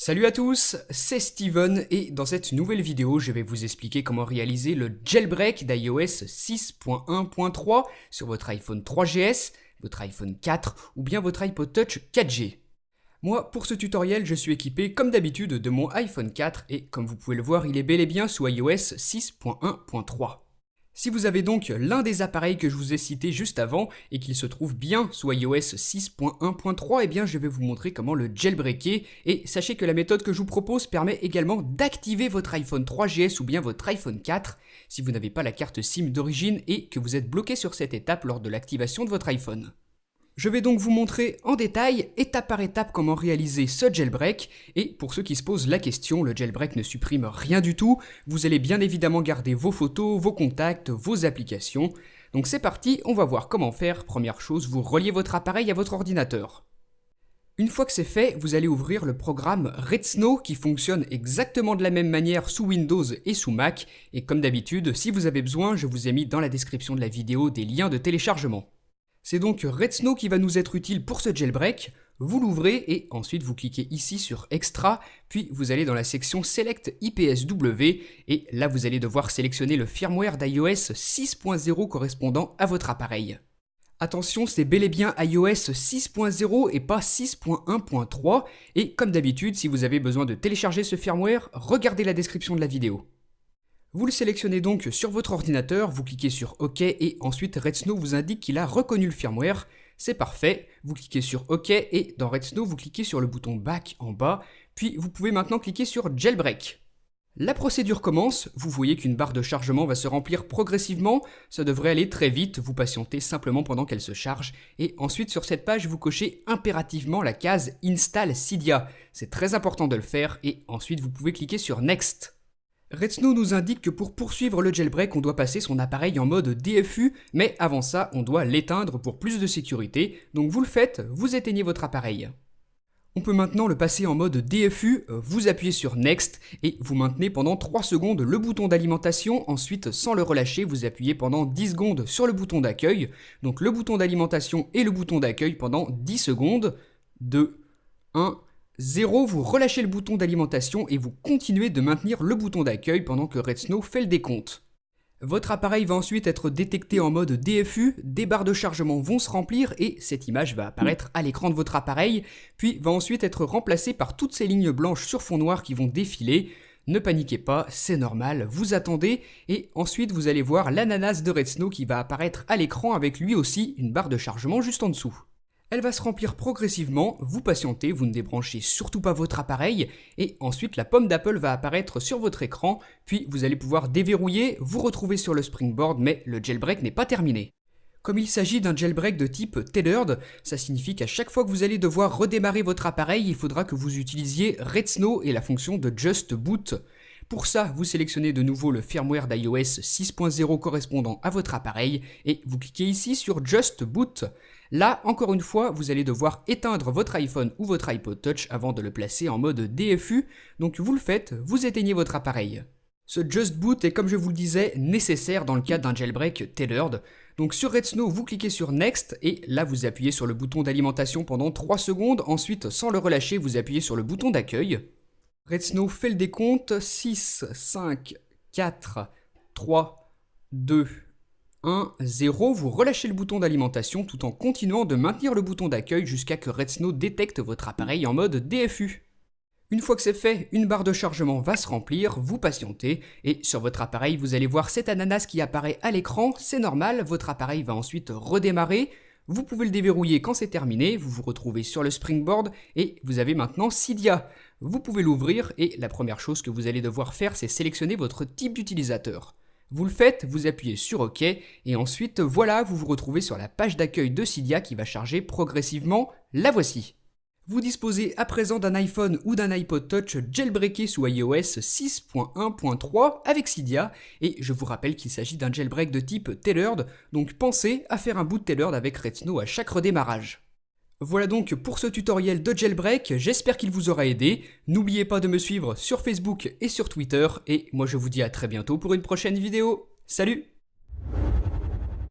Salut à tous, c'est Steven et dans cette nouvelle vidéo, je vais vous expliquer comment réaliser le jailbreak d'iOS 6.1.3 sur votre iPhone 3GS, votre iPhone 4 ou bien votre iPod Touch 4G. Moi, pour ce tutoriel, je suis équipé comme d'habitude de mon iPhone 4 et comme vous pouvez le voir, il est bel et bien sous iOS 6.1.3. Si vous avez donc l'un des appareils que je vous ai cités juste avant et qu'il se trouve bien sous iOS 6.1.3, eh bien je vais vous montrer comment le jailbreaker et sachez que la méthode que je vous propose permet également d'activer votre iPhone 3GS ou bien votre iPhone 4 si vous n'avez pas la carte SIM d'origine et que vous êtes bloqué sur cette étape lors de l'activation de votre iPhone. Je vais donc vous montrer en détail, étape par étape, comment réaliser ce jailbreak. Et pour ceux qui se posent la question, le jailbreak ne supprime rien du tout. Vous allez bien évidemment garder vos photos, vos contacts, vos applications. Donc c'est parti, on va voir comment faire. Première chose, vous reliez votre appareil à votre ordinateur. Une fois que c'est fait, vous allez ouvrir le programme Redsn qui fonctionne exactement de la même manière sous Windows et sous Mac. Et comme d'habitude, si vous avez besoin, je vous ai mis dans la description de la vidéo des liens de téléchargement. C'est donc Redsn qui va nous être utile pour ce jailbreak. Vous l'ouvrez et ensuite vous cliquez ici sur Extra, puis vous allez dans la section Select IPSW et là vous allez devoir sélectionner le firmware d'iOS 6.0 correspondant à votre appareil. Attention, c'est bel et bien iOS 6.0 et pas 6.1.3 et comme d'habitude, si vous avez besoin de télécharger ce firmware, regardez la description de la vidéo. Vous le sélectionnez donc sur votre ordinateur, vous cliquez sur OK et ensuite Redsn vous indique qu'il a reconnu le firmware. C'est parfait, vous cliquez sur OK et dans Redsn vous cliquez sur le bouton Back en bas, puis vous pouvez maintenant cliquer sur Jailbreak. La procédure commence, vous voyez qu'une barre de chargement va se remplir progressivement, ça devrait aller très vite, vous patientez simplement pendant qu'elle se charge, et ensuite sur cette page vous cochez impérativement la case Install Cydia. C'est très important de le faire et ensuite vous pouvez cliquer sur Next. Redsn nous indique que pour poursuivre le jailbreak, on doit passer son appareil en mode DFU, mais avant ça, on doit l'éteindre pour plus de sécurité, donc vous le faites, vous éteignez votre appareil. On peut maintenant le passer en mode DFU, vous appuyez sur Next et vous maintenez pendant 3 secondes le bouton d'alimentation, ensuite sans le relâcher, vous appuyez pendant 10 secondes sur le bouton d'accueil, donc le bouton d'alimentation et le bouton d'accueil pendant 10 secondes, 2, 1, 0, vous relâchez le bouton d'alimentation et vous continuez de maintenir le bouton d'accueil pendant que Redsn fait le décompte. Votre appareil va ensuite être détecté en mode DFU, des barres de chargement vont se remplir et cette image va apparaître à l'écran de votre appareil, puis va ensuite être remplacée par toutes ces lignes blanches sur fond noir qui vont défiler. Ne paniquez pas, c'est normal, vous attendez et ensuite vous allez voir l'ananas de Redsn qui va apparaître à l'écran avec lui aussi une barre de chargement juste en dessous. Elle va se remplir progressivement, vous patientez, vous ne débranchez surtout pas votre appareil, et ensuite la pomme d'Apple va apparaître sur votre écran, puis vous allez pouvoir déverrouiller, vous retrouver sur le springboard, mais le jailbreak n'est pas terminé. Comme il s'agit d'un jailbreak de type tethered, ça signifie qu'à chaque fois que vous allez devoir redémarrer votre appareil, il faudra que vous utilisiez Redsn et la fonction de Just Boot. Pour ça, vous sélectionnez de nouveau le firmware d'iOS 6.0 correspondant à votre appareil et vous cliquez ici sur Just Boot. Là, encore une fois, vous allez devoir éteindre votre iPhone ou votre iPod Touch avant de le placer en mode DFU, donc vous le faites, vous éteignez votre appareil. Ce Just Boot est, comme je vous le disais, nécessaire dans le cas d'un jailbreak tethered. Donc sur Redsn, vous cliquez sur Next et là vous appuyez sur le bouton d'alimentation pendant 3 secondes, ensuite sans le relâcher, vous appuyez sur le bouton d'accueil. Redsn fait le décompte, 6, 5, 4, 3, 2, 1, 0, vous relâchez le bouton d'alimentation tout en continuant de maintenir le bouton d'accueil jusqu'à que Redsn détecte votre appareil en mode DFU. Une fois que c'est fait, une barre de chargement va se remplir, vous patientez, et sur votre appareil vous allez voir cet ananas qui apparaît à l'écran, c'est normal, votre appareil va ensuite redémarrer, vous pouvez le déverrouiller quand c'est terminé, vous vous retrouvez sur le springboard, et vous avez maintenant Cydia. Vous pouvez l'ouvrir, et la première chose que vous allez devoir faire, c'est sélectionner votre type d'utilisateur. Vous le faites, vous appuyez sur OK, et ensuite, voilà, vous vous retrouvez sur la page d'accueil de Cydia qui va charger progressivement, la voici. Vous disposez à présent d'un iPhone ou d'un iPod Touch jailbreaké sous iOS 6.1.3 avec Cydia, et je vous rappelle qu'il s'agit d'un jailbreak de type tethered, donc pensez à faire un boot tethered avec Redsn à chaque redémarrage. Voilà donc pour ce tutoriel de jailbreak, j'espère qu'il vous aura aidé. N'oubliez pas de me suivre sur Facebook et sur Twitter, et moi je vous dis à très bientôt pour une prochaine vidéo. Salut!